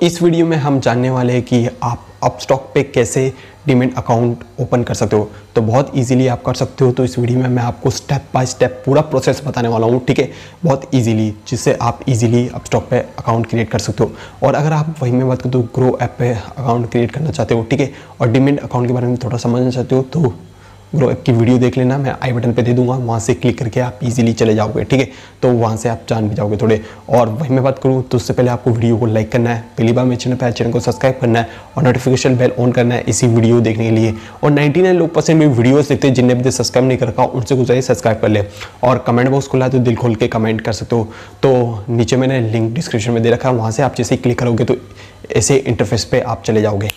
इस वीडियो में हम जानने वाले हैं कि आप अपस्टॉक पे कैसे डीमैट अकाउंट ओपन कर सकते हो। तो बहुत इजीली आप कर सकते हो। तो इस वीडियो में मैं आपको स्टेप बाय स्टेप पूरा प्रोसेस बताने वाला हूँ, ठीक है, बहुत इजीली, जिससे आप इजीली अपस्टॉक पे अकाउंट क्रिएट कर सकते हो। और अगर आप वही में बात करें तो ग्रो ऐप पे अकाउंट क्रिएट करना चाहते हो, ठीक है, और डीमैट अकाउंट के बारे में थोड़ा समझना चाहते हो तो ग्रो ऐप की वीडियो देख लेना, मैं आई बटन पे दे दूंगा, वहाँ से क्लिक करके आप इजीली चले जाओगे, ठीक है। तो वहाँ से आप जान भी जाओगे थोड़े। और वही मैं बात करूँ तो उससे पहले आपको वीडियो को लाइक करना है, पहली बार मेरे चैनल पर चैनल को सब्सक्राइब करना है और नोटिफिकेशन बेल ऑन करना है इसी वीडियो देखने के लिए। और 99% में वीडियोस देखते हैं, जिनने भी सब्सक्राइब नहीं कर रखा उनसे गुजारिश सब्सक्राइब कर ले। और कमेंट बॉक्स खुला है तो दिल खोल के कमेंट कर सकते हो। तो नीचे मैंने लिंक डिस्क्रिप्शन में दे रखा है, वहाँ से आप जैसे ही क्लिक करोगे तो ऐसे इंटरफेस पे आप चले जाओगे।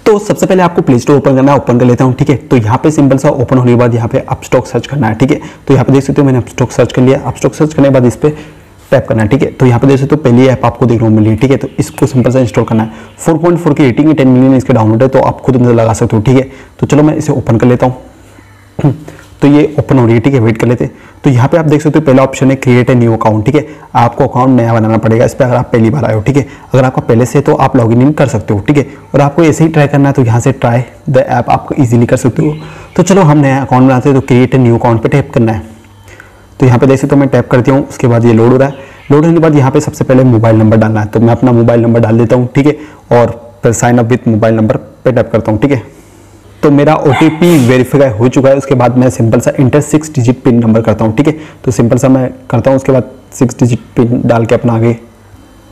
तो सबसे पहले आपको प्ले स्टोर ओपन करना है, ओपन कर लेता हूँ, ठीक है। तो यहाँ पे सिंपल सा ओपन होने के बाद यहाँ पे अपस्टॉक सर्च करना है, ठीक है। तो यहाँ पे देख सकते हो मैंने अपस्टॉक सर्च कर लिया। अपस्टॉक सर्च करने के बाद इस पे टैप करना है, ठीक है। तो यहाँ पे देख सकते हो पहली ऐप आपको देखने को मिली है, ठीक है। तो इसको सिंपल सा इंस्टॉल करना है। 4.4 की रेटिंग है, 10 मिलियन इसके डाउनलोड है, तो आप खुद अंदर लगा सकते हो, ठीक है। तो चलो मैं इसे ओपन कर लेता हूँ। तो ये ओपन हो रही है, ठीक है, वेट कर लेते हैं। तो यहाँ पे आप देख सकते हो पहला ऑप्शन है क्रिएट ए न्यू अकाउंट, ठीक है। आपको अकाउंट नया बनाना पड़ेगा इस पर, अगर आप पहली बार आए हो, ठीक है। अगर आपका पहले से तो आप लॉगिन इन कर सकते हो, ठीक है। और आपको ऐसे ही ट्राई करना है तो यहाँ से ट्राई द ऐप आपको इजीली कर सकते हो। तो चलो हम नया अकाउंट बनाते हैं, तो क्रिएट ए न्यू अकाउंट पर टैप करना है। तो यहाँ पे देख सकते हो मैं टैप करती हूँ, उसके बाद ये लोड हो रहा है। लोड होने के बाद यहाँ पे सबसे पहले मोबाइल नंबर डालना है, तो मैं अपना मोबाइल नंबर डाल देता हूँ, ठीक है। और फिर sign up with mobile number पे टैप करता हूँ, ठीक है। तो मेरा OTP वेरीफाई हो चुका है। उसके बाद मैं सिंपल सा इंटर 6 डिजिट पिन नंबर करता हूँ, ठीक है। तो सिंपल सा मैं करता हूँ, उसके बाद 6 डिजिट पिन डाल के अपना आगे।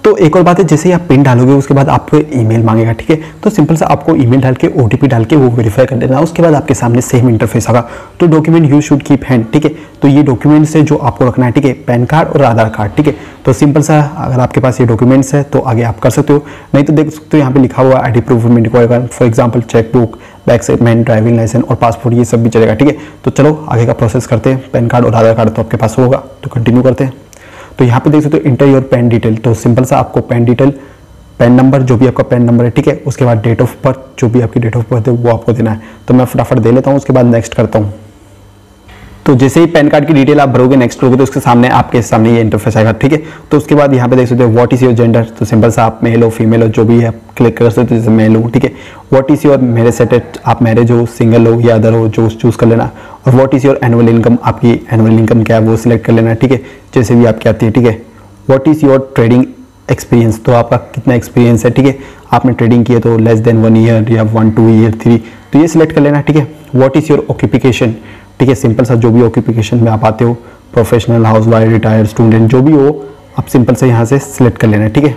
तो एक और बात है, जैसे ही आप पिन डालोगे उसके बाद आपको ईमेल मांगेगा, ठीक है। तो सिंपल सा आपको ईमेल डाल के OTP डाल के वो वेरीफाई कर देना। उसके बाद आपके सामने सेम इंटरफेस आएगा। तो document you should keep hand, ठीक है। तो ये डॉक्यूमेंट्स है जो आपको रखना है, ठीक है, पैन कार्ड और आधार कार्ड, ठीक है। तो सिंपल सा अगर आपके पास ये डॉक्यूमेंट्स है तो आगे आप कर सकते हो, नहीं तो देख सकते हो यहाँ पे लिखा हुआ ID प्रूफ में required, for example chequebook, bank statement, driving licence और पासपोर्ट, ये सब भी चलेगा, ठीक है। तो चलो आगे का प्रोसेस करते हैं। पैन कार्ड और आधार कार्ड तो आपके पास होगा, तो कंटिन्यू करते हैं। तो यहाँ पे देख सकते हो इंटर योर पैन डिटेल। तो सिंपल सा आपको पैन डिटेल, पैन नंबर जो भी आपका पैन नंबर है, ठीक है। उसके बाद डेट ऑफ बर्थ, जो भी आपकी डेट ऑफ बर्थ है वो आपको देना है। तो मैं फटाफट दे लेता हूँ, उसके बाद नेक्स्ट करता हूँ। तो जैसे ही पैन कार्ड की डिटेल आप भरोगे, नेक्स्ट करोगे, तो उसके सामने आपके सामने ये इंटरफेस आएगा, ठीक है। तो उसके बाद यहाँ पे देख सकते हो व्हाट इज योर जेंडर। तो सिंपल सा आप मेल हो फीमेल हो जो भी है क्लिक कर सकते हो, जैसे मेल हो, ठीक है। What is your marriage status, आप मैरिज हो, सिंगल हो या अदर हो, जो चूज कर लेना। और what is your annual income, आपकी एनुअल इनकम क्या है वो सिलेक्ट कर लेना, ठीक है, जैसे भी आपकी आती है, ठीक है। What is your trading experience, तो आपका कितना एक्सपीरियंस है, ठीक है, आपने ट्रेडिंग किया तो लेस देन 1 ईयर या 1, 2 ईयर, 3, तो ये सिलेक्ट कर लेना, ठीक है। व्हाट इज योर ऑक्यूपेशन, ठीक है, सिंपल सा जो भी ऑक्यूपेशन में आप आते हो, professional, house wife, retired, student, जो भी हो, आप सिंपल से यहाँ से सिलेक्ट कर लेना, ठीक है।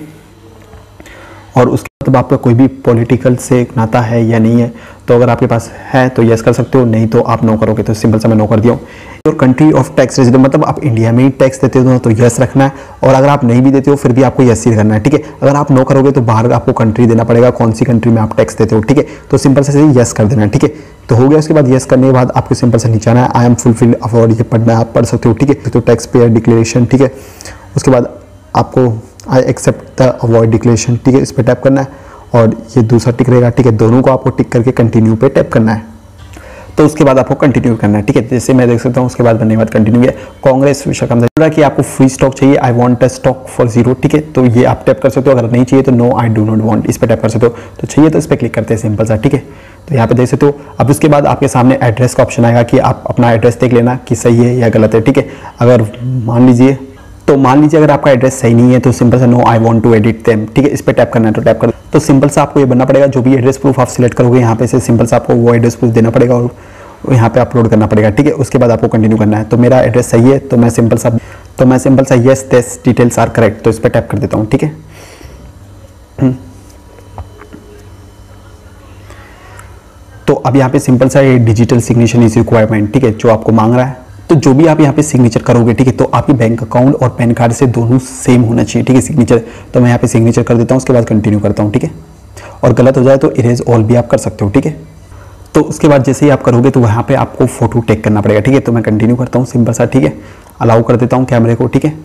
और उसके बाद आपका कोई भी पॉलिटिकल से नाता है या नहीं है, तो अगर आपके पास है तो यस कर सकते हो, नहीं तो आप नो करोगे। तो सिंपल सा मैं नो कर दिया हूँ। और कंट्री ऑफ टैक्स रेजिडेंट, मतलब आप इंडिया में ही टैक्स देते हो तो यस रखना है, और अगर आप नहीं भी देते हो फिर भी आपको यस ही करना है, ठीक है। अगर आप नो करोगे तो बाहर आपको कंट्री देना पड़ेगा, कौन सी कंट्री में आप टैक्स देते हो, ठीक है। तो सिंपल से यस कर देना है, ठीक है। तो हो गया। उसके बाद यस करने के बाद आपको सिंपल से नीचे आना है, आई एम फुलफिल अफॉर्ड, ये पढ़ना है, आप पढ़ सकते हो, ठीक है। तो टैक्स पेयर डिक्लेरेशन, ठीक है। उसके बाद आपको I accept the avoid declaration, ठीक है, इस पर टैप करना है। और ये दूसरा टिक रहेगा, ठीक है। दोनों को आपको टिक करके कंटिन्यू पे टैप करना है। तो उसके बाद आपको कंटिन्यू करना है, ठीक है। जैसे मैं देख सकता हूँ उसके बाद बनने के बाद कंटिन्यू है। कांग्रेस विशाखा कि आपको फ्री स्टॉक चाहिए, I want a stock for 0, ठीक है। तो ये आप टैप कर सकते हो। अगर नहीं चाहिए तो no I do not want, इस पर टैप कर सकते हो। तो चाहिए तो इस पर क्लिक करते हैं, सिंपल सा, ठीक है। तो यहाँ पे देख सकते हो। अब उसके बाद आपके सामने एड्रेस का ऑप्शन आएगा कि आप अपना एड्रेस देख लेना कि सही है या गलत है, ठीक है। अगर मान लीजिए अगर आपका एड्रेस सही नहीं है तो सिंपल सा no I want to edit them, ठीक है, इस पर टैप करना है। तो टैप कर, तो सिंपल सा आपको ये बनना पड़ेगा, जो भी एड्रेस प्रूफ आप सिलेक्ट करोगे यहाँ पे से सिंपल सा आपको वो एड्रेस प्रूफ देना पड़ेगा और यहाँ पे अपलोड करना पड़ेगा, ठीक है। उसके बाद आपको कंटिन्यू करना है। तो मेरा एड्रेस सही है तो मैं सिंपल सा yes this details are correct, तो इस पर टैप कर देता हूँ, ठीक है। तो अब यहाँ पे सिंपल सा ये डिजिटल सिग्नेचर इज रिक्वायरमेंट, ठीक है, जो आपको मांग रहा है। तो जो भी आप यहाँ पे सिग्नेचर करोगे, ठीक है, तो आपकी बैंक अकाउंट और पैन कार्ड से दोनों सेम होना चाहिए, ठीक है, सिग्नेचर। तो मैं यहाँ पे सिग्नेचर कर देता हूँ, उसके बाद कंटिन्यू करता हूँ, ठीक है। और गलत हो जाए तो इरेज ऑल भी आप कर सकते हो, ठीक है। तो उसके बाद जैसे ही आप करोगे तो वहाँ पे आपको फोटो टेक करना पड़ेगा, ठीक है। तो मैं कंटिन्यू करता हूँ, सिंपल सा, ठीक है। अलाउ कर देता हूँ कैमरे को, ठीक है।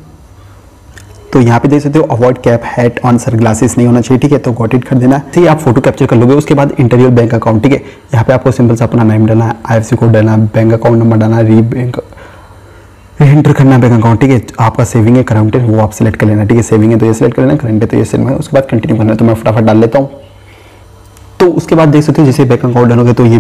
तो यहाँ पे देख सकते हो avoid cap, hat on, sir glasses नहीं होना चाहिए, ठीक है। तो गॉट इट कर देना है। ठीक है, आप फोटो कैप्चर कर लोगे। उसके बाद इंटरव्यू बैंक अकाउंट, ठीक है। यहाँ पे आपको सिंपल सा अपना नाम डालना है, IFSC कोड डालना है, बैंक अकाउंट नंबर डालना है, एंटर करना है बैंक अकाउंट, ठीक है। आपका सेविंग है, करंट है, वो आप सिलेक्ट कर लेना, ठीक है। सेविंग है तो ये सिलेक्ट कर लेना, करंट है तो ये सिलेक्ट करना, उसके बाद कंटिन्यू करना है। तो मैं फटाफट डाल लेता हूँ। तो उसके बाद देख सकते हो जैसे बैंक अकाउंट डालोगे तो ये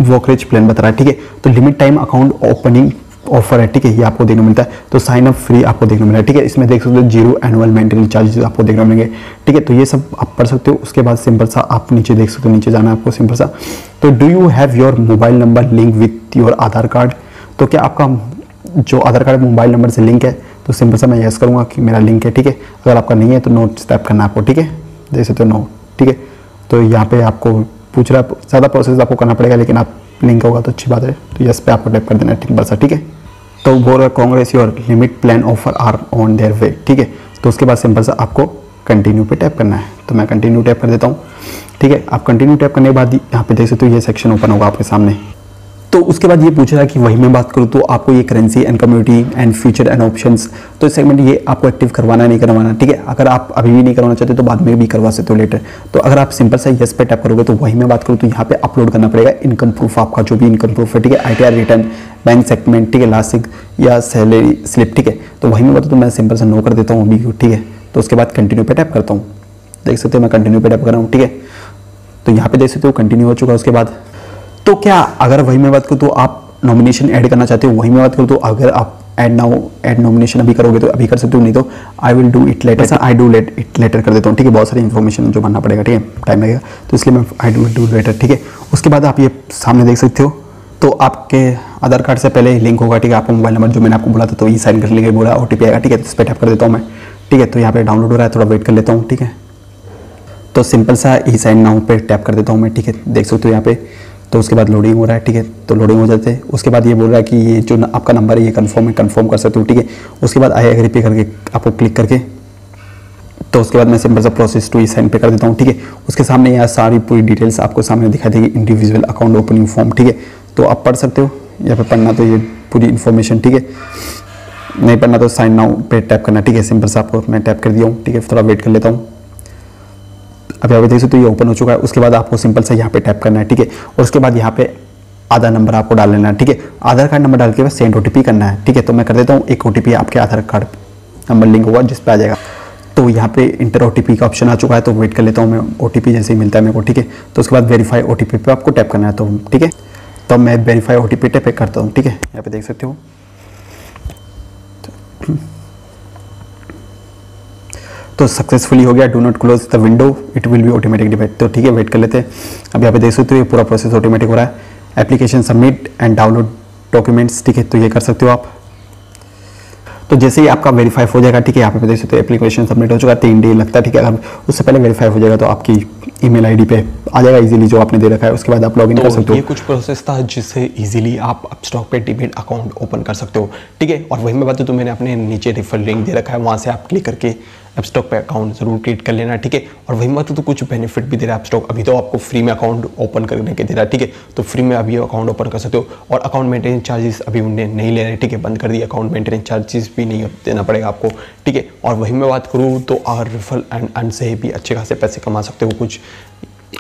ब्रोकरेज प्लान बता रहा है, ठीक है। तो limit time account opening offer है, ठीक है, ये आपको देखने को मिलता है। तो साइन अप फ्री आपको देखने को मिला है, ठीक है। इसमें देख सकते हो 0 एनुअल मेंटेनेंस चार्जेस आपको देखने को मिलेंगे, ठीक है। तो ये सब आप पढ़ सकते हो। उसके बाद सिंपल सा आप नीचे देख सकते हो, नीचे जाना है आपको सिंपल सा। तो do you have your mobile number link with your Aadhaar card, तो क्या आपका जो आधार कार्ड मोबाइल नंबर से लिंक है, तो सिंपल सा मैं यस करूँगा कि मेरा लिंक है, ठीक है। अगर आपका नहीं है तो नो टाइप करना है आपको, ठीक है। देख सकते हो नो, ठीक है। तो यहाँ पे आपको पूछ रहा है, ज़्यादा प्रोसेस आपको करना पड़ेगा, लेकिन आप लिंक होगा तो अच्छी बात है। तो यस पे आपको टाइप कर देना है, सिंपल सा, ठीक है। तो बोल रहा congrats your limit plan offer are on their way, ठीक है। तो उसके बाद सिंपल सा आपको कंटिन्यू पे टैप करना है। तो मैं कंटिन्यू टैप कर देता हूँ, ठीक है। आप कंटिन्यू टैप करने के बाद यहाँ पे देख सकते हो ये सेक्शन ओपन होगा आपके सामने। तो उसके बाद ये पूछ रहा है कि वही मैं बात करूँ तो आपको ये currency and community and future and options, तो इस सेगमेंट ये आपको एक्टिव करवाना नहीं करवाना, ठीक है। अगर आप अभी भी नहीं करवाना चाहते तो बाद में भी करवा सकते हो लेटर। तो अगर आप सिंपल सा यस पे टैप करोगे तो वही मैं बात करूँ तो यहाँ पे अपलोड करना पड़ेगा इनकम प्रूफ, आपका जो भी इनकम प्रूफ है, ठीक है। ITR रिटर्न, बैंक सेगमेंट, ठीक है, लास्ट या सैलरी स्लिप, ठीक है। तो वही मैं बताऊँ तो मैं सिंपल सा नो कर देता हूँ अभी, ठीक है। तो उसके बाद कंटिन्यू पे टैप करता हूँ, देख सकते हो मैं कंटिन्यू पे टैप कर रहा हूँ, ठीक है। तो यहाँ पे देख सकते हो कंटिन्यू हो चुका है। उसके बाद तो क्या अगर वही मैं बात करूँ तो आप नॉमिनेशन ऐड करना चाहते हो, वही मैं बात करूँ तो अगर आप ऐड नॉमिनेशन अभी करोगे तो अभी कर सकते हो, नहीं तो I will do it later, I do it later कर देता हूँ, ठीक है। बहुत सारी इन्फॉर्मेशन जो भरना पड़ेगा, ठीक है, टाइम लगेगा, तो इसलिए मैं आई डू लेटर, ठीक है। उसके बाद आप ये सामने देख सकते हो, तो आपके आधार कार्ड से पहले लिंक होगा, ठीक है। आपका मोबाइल नंबर जो मैंने आपको बोला था तो ये साइन कर लेंगे, बोला OTP आएगा, ठीक है। तो इस पर टैप कर देता हूँ मैं, ठीक है। तो यहाँ पे डाउनलोड हो रहा है, थोड़ा वेट कर लेता हूँ, ठीक है। तो सिंपल सा ई साइन नाउ पे टैप कर देता हूँ मैं, ठीक है। देख सकते हो यहाँ पे, तो उसके बाद लोडिंग हो रहा है, ठीक है। तो लोडिंग हो जाते हैं। उसके बाद ये बोल रहा है कि ये जो आपका नंबर है ये कंफर्म है, कंफर्म कर सकते हो, ठीक है। उसके बाद आई एग्री पे करके आपको क्लिक करके, तो उसके बाद मैं सिंपल सा प्रोसेस टू ई साइन पे कर देता हूँ, ठीक है। उसके सामने यहाँ सारी पूरी डिटेल्स आपको सामने दिखाई देगी, इंडिविजुअल अकाउंट ओपनिंग फॉर्म, ठीक है। तो आप पढ़ सकते हो, यहाँ पे पढ़ना तो ये पूरी इन्फॉर्मेशन, ठीक है। नहीं पढ़ना तो साइन नाउ पे टैप करना, ठीक है। सिंपल सा आपको मैं टैप कर दिया हूँ, ठीक है। थोड़ा वेट कर लेता हूँ। अब यहाँ पे देख सकते हो ये ओपन हो चुका है। उसके बाद आपको सिंपल से यहाँ पे टैप करना है, ठीक है। और उसके बाद यहाँ पे आधार नंबर आपको डाल लेना है, ठीक है। आधार कार्ड नंबर डाल के बाद सेंड OTP करना है, ठीक है। तो मैं कर देता हूँ, एक OTP आपके आधार कार्ड नंबर लिंक होगा जिस पे आ जाएगा। तो यहाँ पे इंटर OTP का ऑप्शन आ चुका है, तो वेट कर लेता हूँ मैं, OTP जैसे ही मिलता है मेरे को, ठीक है। तो उसके बाद वेरीफाई OTP पे आपको टैप करना है, तो ठीक है। तो मैं वेरीफाई OTP टैप करता हूँ, ठीक है। यहाँ पे देख सकते हो, तो सक्सेसफुली हो गया। Do not close the window, it will be automatic divide, तो ठीक है, वेट कर लेते हैं। अब यहाँ पे देख सकते हो ये पूरा प्रोसेस ऑटोमेटिक हो रहा है। Application submit and download documents, ठीक है। तो ये कर सकते हो आप। तो जैसे ही आपका वेरीफाई हो जाएगा, ठीक है, यहाँ पे देख सकते हो एप्लीकेशन सबमिट हो चुका है, 3 डे लगता है, ठीक है। अगर उससे पहले वेरीफाई हो जाएगा तो आपकी ईमेल आईडी पे आ जाएगा इजीली जो आपने दे रखा है। उसके बाद आप लॉगिन कर सकते हो। ये कुछ प्रोसेस था जिससे इजीली आप अपस्टॉक पे डीमैट अकाउंट ओपन कर सकते हो, ठीक है। और वही मैं बात तो मैंने अपने नीचे रेफर लिंक दे रखा है, वहाँ से आप क्लिक करके अपस्टॉक पे अकाउंट जरूर क्रिएट कर लेना, ठीक है। और वही बात तो कुछ बेनिफिट भी दे रहा है अपस्टॉक, अभी तो आपको फ्री में अकाउंट ओपन करने के दे रहा है, ठीक है। तो फ्री में अभी अकाउंट ओपन कर सकते हो। और अकाउंट मेंटेनेंस चार्जेस अभी उन्हें नहीं ले रहे, ठीक है, बंद कर दिया। अकाउंट मेंटेनेंस चार्जेस भी नहीं देना पड़ेगा आपको, ठीक है। और वही मैं बात करूँ तो रेफरल एंड अर्न से भी अच्छे खासे पैसे कमा सकते हो, कुछ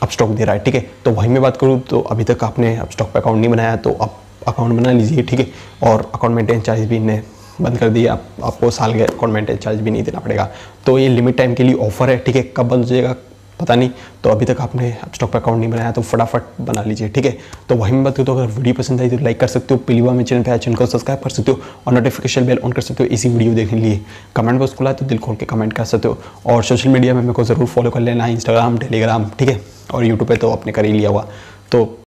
अपस्टॉक दे रहा है, ठीक है। तो वही मैं बात करूँ तो अभी तक आपने अपस्टॉक पे अकाउंट नहीं बनाया तो आप अकाउंट बना लीजिए, ठीक है। और अकाउंट मेंटेनेंस चार्ज भी इन्हें बंद कर दिए, आपको साल के अकाउंट मेंटेनेंस चार्ज भी नहीं देना पड़ेगा। तो ये लिमिट टाइम के लिए ऑफर है, ठीक है। कब बंद हो जाएगा पता नहीं। तो अभी तक आपने अपस्टॉक पे अकाउंट नहीं बनाया तो फटाफट बना लीजिए, ठीक है। तो वही मैं बात करूँ तो अगर वीडियो पसंद आई तो लाइक कर सकते हो, पहली बार मेरे चैनल पे चैनल को सब्सक्राइब कर सकते हो और नोटिफिकेशन बेल ऑन कर सकते हो इसी वीडियो देखने के लिए। कमेंट बॉक्स खुला है तो दिल खोल के कमेंट कर सकते हो। और सोशल मीडिया में मेरे को ज़रूर फॉलो कर लेना, इंस्टाग्राम, टेलीग्राम, ठीक है। और यूट्यूब पे तो आपने कर ही लिया हुआ। तो